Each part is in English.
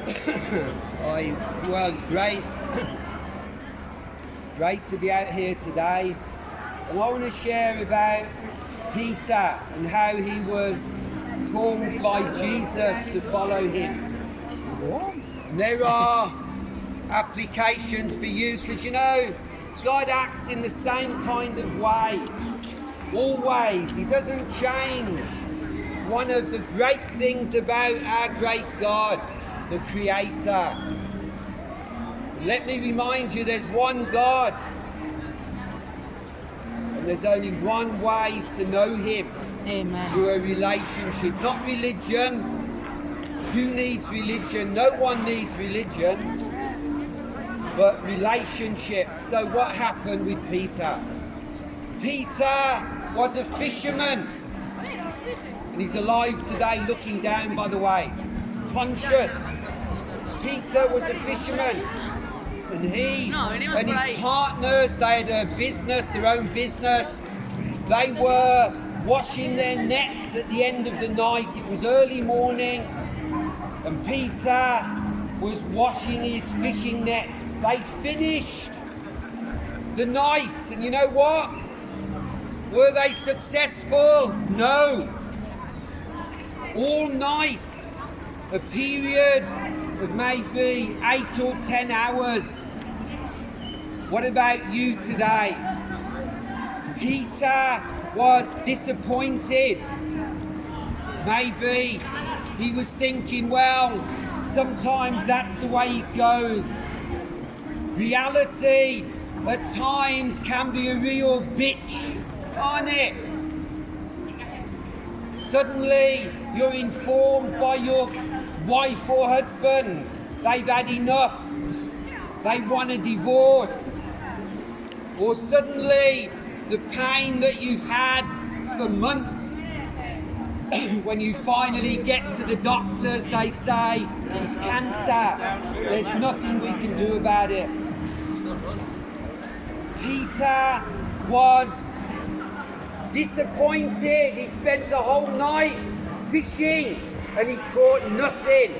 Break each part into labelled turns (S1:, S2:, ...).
S1: Well, it's great. Great to be out here today. And I want to share about Peter and how he was called by Jesus to follow him. And there are applications for you, because you know, God acts in the same kind of way. Always. He doesn't change. One of the great things about our great God, the Creator. Let me remind you, there's one God. And there's only one way to know him.
S2: Amen.
S1: Through a relationship, not religion. Who needs religion? No one needs religion. But relationship. So what happened with Peter? Peter was a fisherman. And he's alive today, looking down, by the way. Conscious. Peter was a fisherman. And he and his partners, they had a business, their own business. They were washing their nets at the end of the night. It was early morning. And Peter was washing his fishing nets. They'd finished the night. And you know what? Were they successful? No. All night, a period of maybe 8 or 10 hours. What about you today? Peter was disappointed. Maybe he was thinking, well, sometimes that's the way it goes. Reality at times can be a real bitch, can't it? Suddenly you're informed by your wife or husband they've had enough, they want a divorce. Or suddenly the pain that you've had for months, when you finally get to the doctors, they say it's cancer, there's nothing we can do about it. Peter was disappointed. He'd spent the whole night fishing and he caught nothing.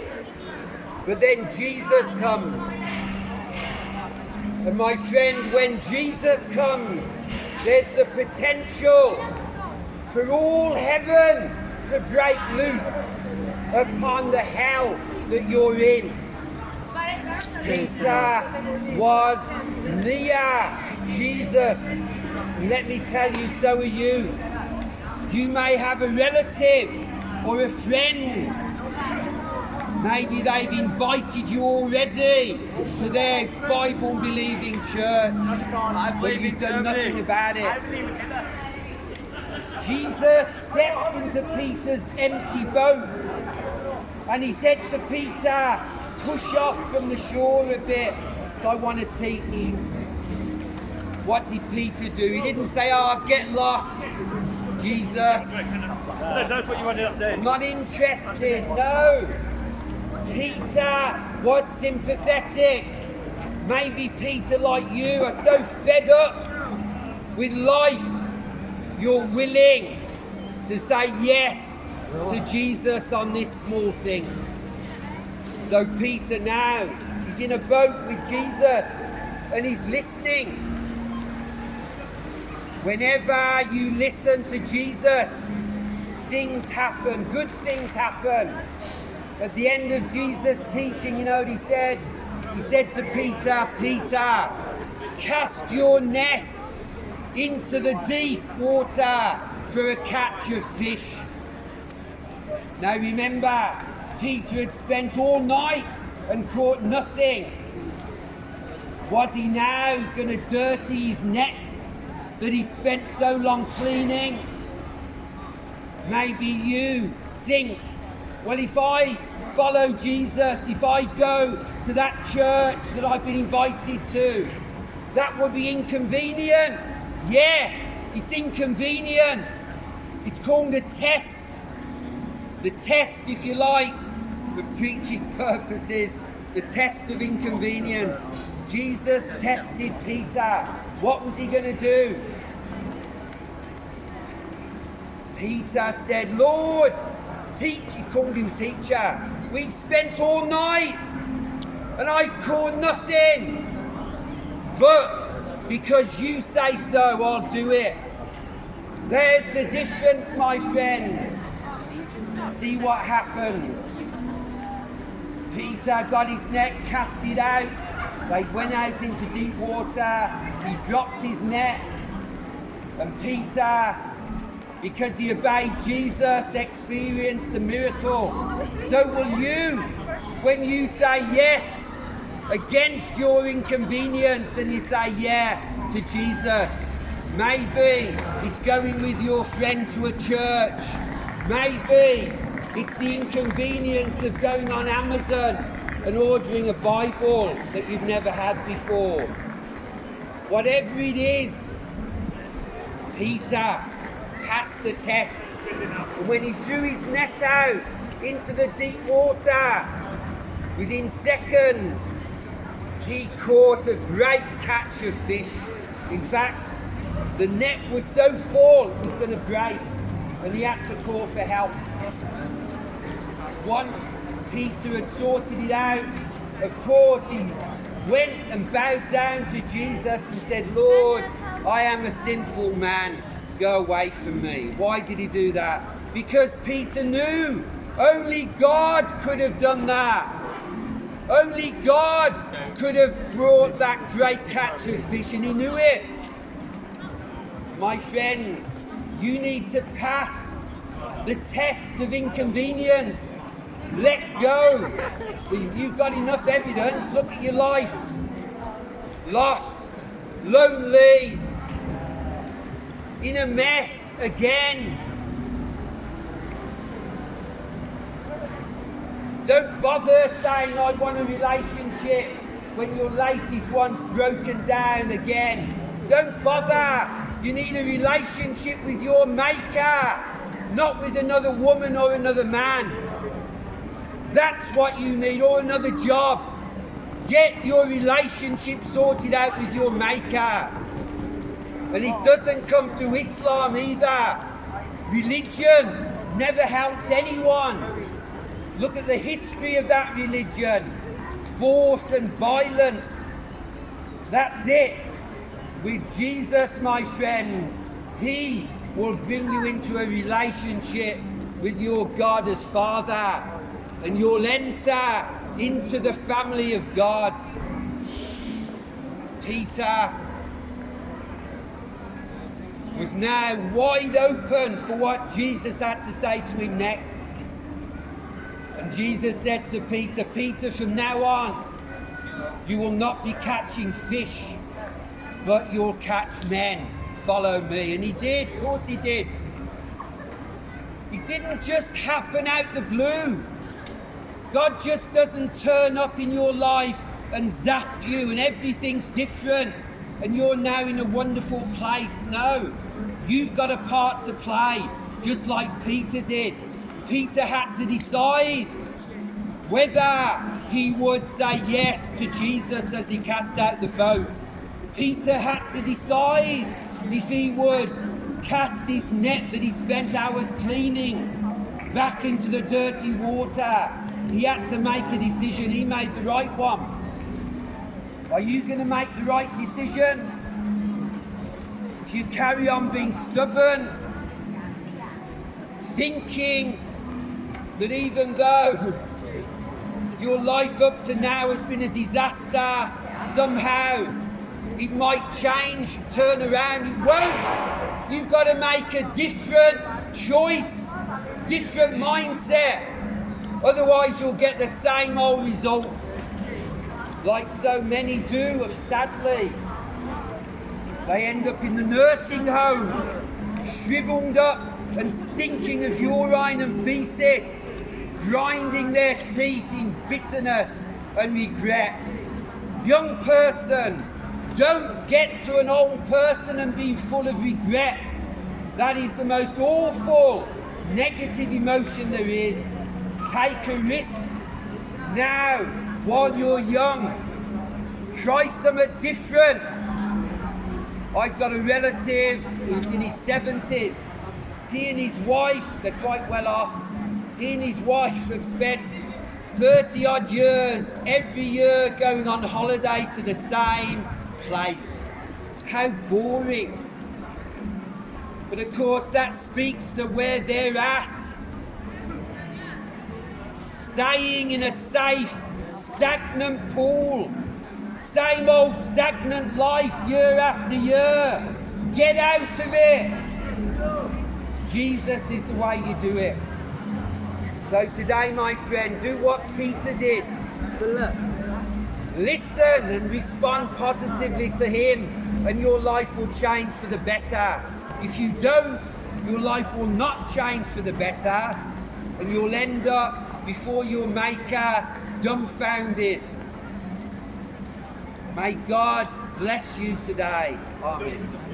S1: But then Jesus comes. And my friend, when Jesus comes, there's the potential for all heaven to break loose upon the hell that you're in. Peter was near Jesus. And let me tell you, so are you. You may have a relative or a friend. Maybe they've invited you already to their Bible-believing church, but you've done nothing about it. Jesus stepped into Peter's empty boat and he said to Peter, push off from the shore a bit, so I want to teach you. What did Peter do? He didn't say, oh, get lost, Jesus.
S3: Don't put your money up there.
S1: I'm not interested, no. Peter was sympathetic. Maybe Peter, like you, are so fed up with life, you're willing to say yes to Jesus on this small thing. So Peter now, he's in a boat with Jesus and he's listening. Whenever you listen to Jesus, things happen, good things happen. At the end of Jesus' teaching, you know what he said? He said to Peter, Peter, cast your net into the deep water for a catch of fish. Now remember, Peter had spent all night and caught nothing. Was he now going to dirty his nets that he spent so long cleaning? Maybe you think, well, if I follow Jesus, if I go to that church that I've been invited to, that would be inconvenient. Yeah, it's inconvenient. It's called a test. The test, if you like, for preaching purposes, the test of inconvenience. Jesus tested Peter. What was he going to do? Peter said, Lord, teach, he called him teacher. We've spent all night and I've caught nothing. But because you say so, I'll do it. There's the difference, my friend. See what happens. Peter got his net, cast it out. They went out into deep water. He dropped his net. And Peter, because he obeyed Jesus, experienced a miracle. So will you, when you say yes against your inconvenience and you say yeah to Jesus. Maybe it's going with your friend to a church. Maybe it's the inconvenience of going on Amazon and ordering a Bible that you've never had before. Whatever it is, Peter passed the test. And when he threw his net out into the deep water, within seconds, he caught a great catch of fish. In fact, the net was so full it was going to break, and he had to call for help. Once Peter had sorted it out, of course he went and bowed down to Jesus and said, Lord, I am a sinful man. Go away from me. Why did he do that? Because Peter knew only God could have done that. Only God could have brought that great catch of fish, and he knew it. My friend, you need to pass the test of inconvenience. Let go. You've got enough evidence. Look at your life. Lost, lonely, in a mess again. Don't bother saying I want a relationship when your latest one's broken down again. Don't bother. You need a relationship with your Maker, not with another woman or another man. That's what you need, or another job. Get your relationship sorted out with your Maker. And it doesn't come through Islam either. Religion never helped anyone. Look at the history of that religion. Force and violence. That's it. With Jesus, my friend, he will bring you into a relationship with your God as Father, and you'll enter into the family of God. Peter was now wide open for what Jesus had to say to him next. And Jesus said to Peter, Peter, from now on, you will not be catching fish, but you'll catch men. Follow me. And he did. Of course he did. It didn't just happen out the blue. God just doesn't turn up in your life and zap you and everything's different and you're now in a wonderful place. No. You've got a part to play, just like Peter did. Peter had to decide whether he would say yes to Jesus as he cast out the boat. Peter had to decide if he would cast his net that he'd spent hours cleaning back into the dirty water. He had to make a decision. He made the right one. Are you going to make the right decision? If you carry on being stubborn, thinking that even though your life up to now has been a disaster, somehow it might change, turn around. It won't. You've got to make a different choice, different mindset. Otherwise you'll get the same old results, like so many do, sadly. They end up in the nursing home, shriveled up and stinking of urine and feces, grinding their teeth in bitterness and regret. Young person, don't get to an old person and be full of regret. That is the most awful, negative emotion there is. Take a risk now while you're young. Try something different. I've got a relative who's in his 70s. He and his wife, they're quite well off. He and his wife have spent 30 odd years, every year going on holiday to the same place. How boring. But of course that speaks to where they're at. Staying in a safe, stagnant pool. Same old stagnant life year after year. Get out of it. Jesus is the way you do it. So today, my friend, do what Peter did. Listen and respond positively to him, and your life will change for the better. If you don't, your life will not change for the better, and you'll end up before your Maker dumbfounded. May God bless you today. Amen.